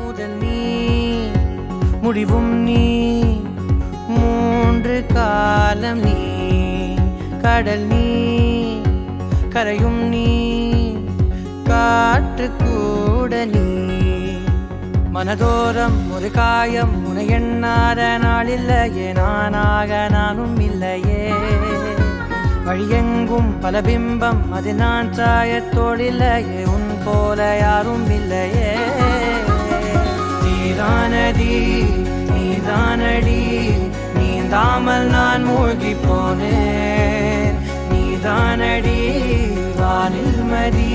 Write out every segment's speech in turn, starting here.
முதல் நீ முடிவும் நீ மூன்று காலம் நீ கடல் நீ கரையும் நீ காற்று கூட நீ மனதோரம் ஒரு காயம் உன எண்ணாத நாளில்லையே நானாக நானும் இல்லையே வழியெங்கும் பல பிம்பம் அது நான் சாயத்தோடில்லையே உன் போல யாரும் இல்லையே நீதானடி நீதானடி நீந்தாமல் நான் மூழ்கி போனேன் நீதானடி வானில் மதி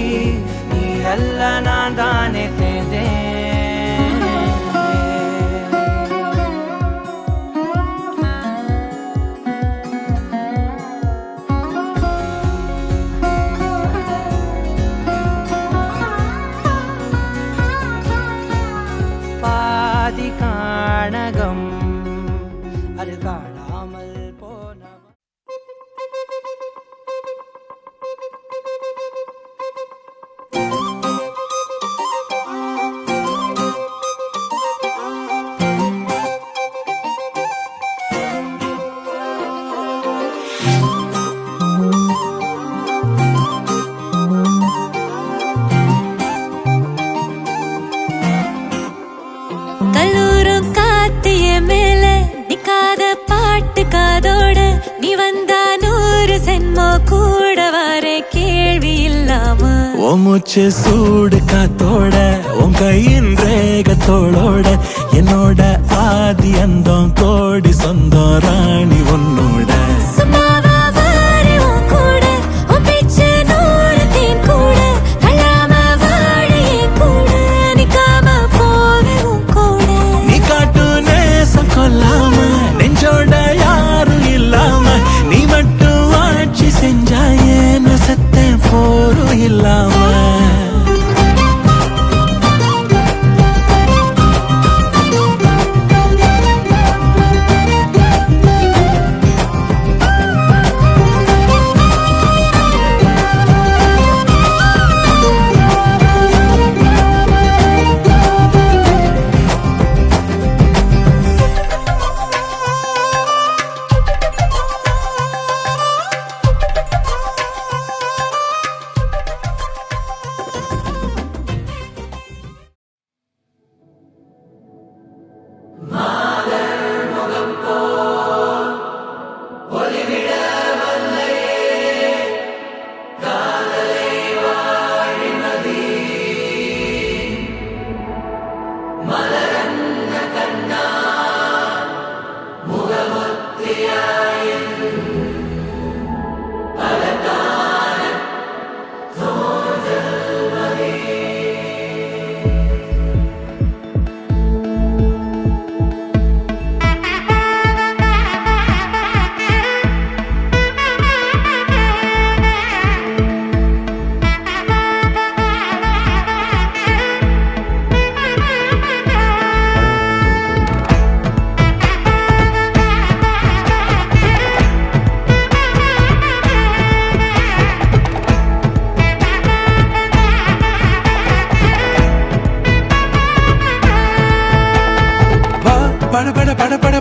நீ அல்ல நான் தானே தேர்ந்தேன் பாதி காணகம் அது காணாமல் போனவன் காதோட நீ வந்தா 100 சென்மோ கூட வர கேள்வி இல்லாம உன் மூச்சு சூடு காத்தோட உன் கையின் ரேகத்தோளோட என்னோட ஆதி அந்தம் கோடி சொந்தம் ராணி உன்னோட கொல்லாம நெஞ்சோட யாரும் இல்லாம நீ மட்டும் ஆட்சி செஞ்சாயே நான் செத்தேன் போரும் இல்லாம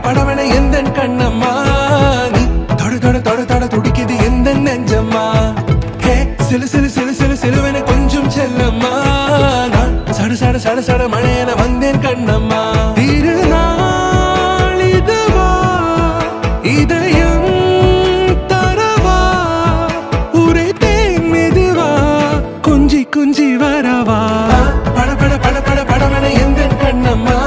படபட எந்த கண்ணம்மா நீ தொட தொட தொட தொட துடிக்குது எந்த நெஞ்சம்மா ஹே சிலு சிலு சிலு சிலு சிலுவென கொஞ்சம் செல்லம்மா நான் சட சட சட சட மழையென வந்தேன் கண்ணம்மா திருநாள் இதுவா இதயம் தரவா உரைத்தேன் மெதுவா குஞ்சி குஞ்சி வரவா படபட படபட படவென எந்த கண்ணம்மா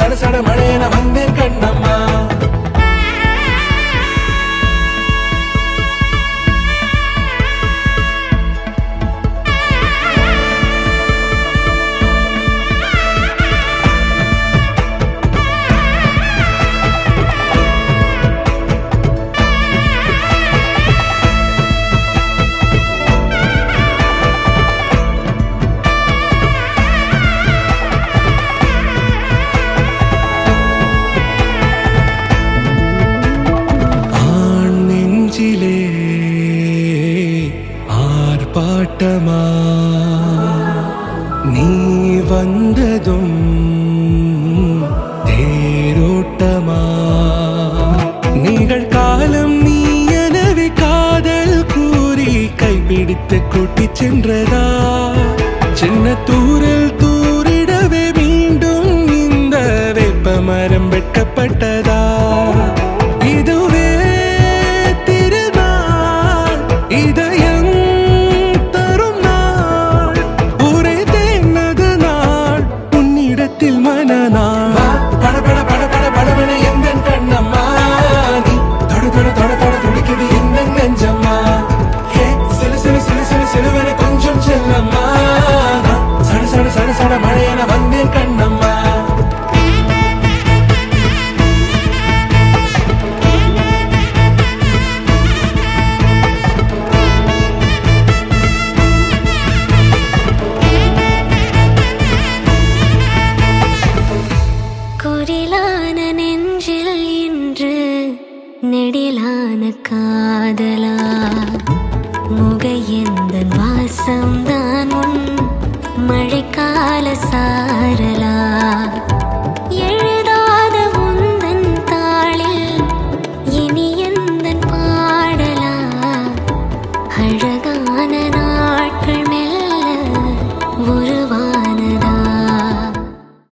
சட சட மழையென வந்தேன் கண்ணம்மா ஆட்டமா நீ வந்ததும் தேரோட்டமா நிகழ்காலம் நீ எனவே காதல் கூறி கைப்பிடித்து கூட்டிச் சென்றதா சின்ன தூரல் தூரிடவே மீண்டும் இந்த வேப்பமரம் வெட்கப்பட்டதா இதுவே திருநாள் இதயம் தரும் நாள் ஒரே தேர்ந்தது நாள் உன்னிடத்தில் மனநாள் பட பட பட பட படவென எந்தன் கண்ணம்மா நீ தொட தொட தொட தொட துடிக்குது எந்தன் நெஞ்சம்மா ஹே சிலு சிலு சிலு சிலு சிலுவென கொஞ்சம் செல்லம்மா சட சட சட சட மழையென வந்தேன் கண்ணம்மா குரிலான நெஞ்சில் இன்று நெடிலான காதலா முகையெந்தன் வாசம்தான் உன் மழைக்கால சாரலா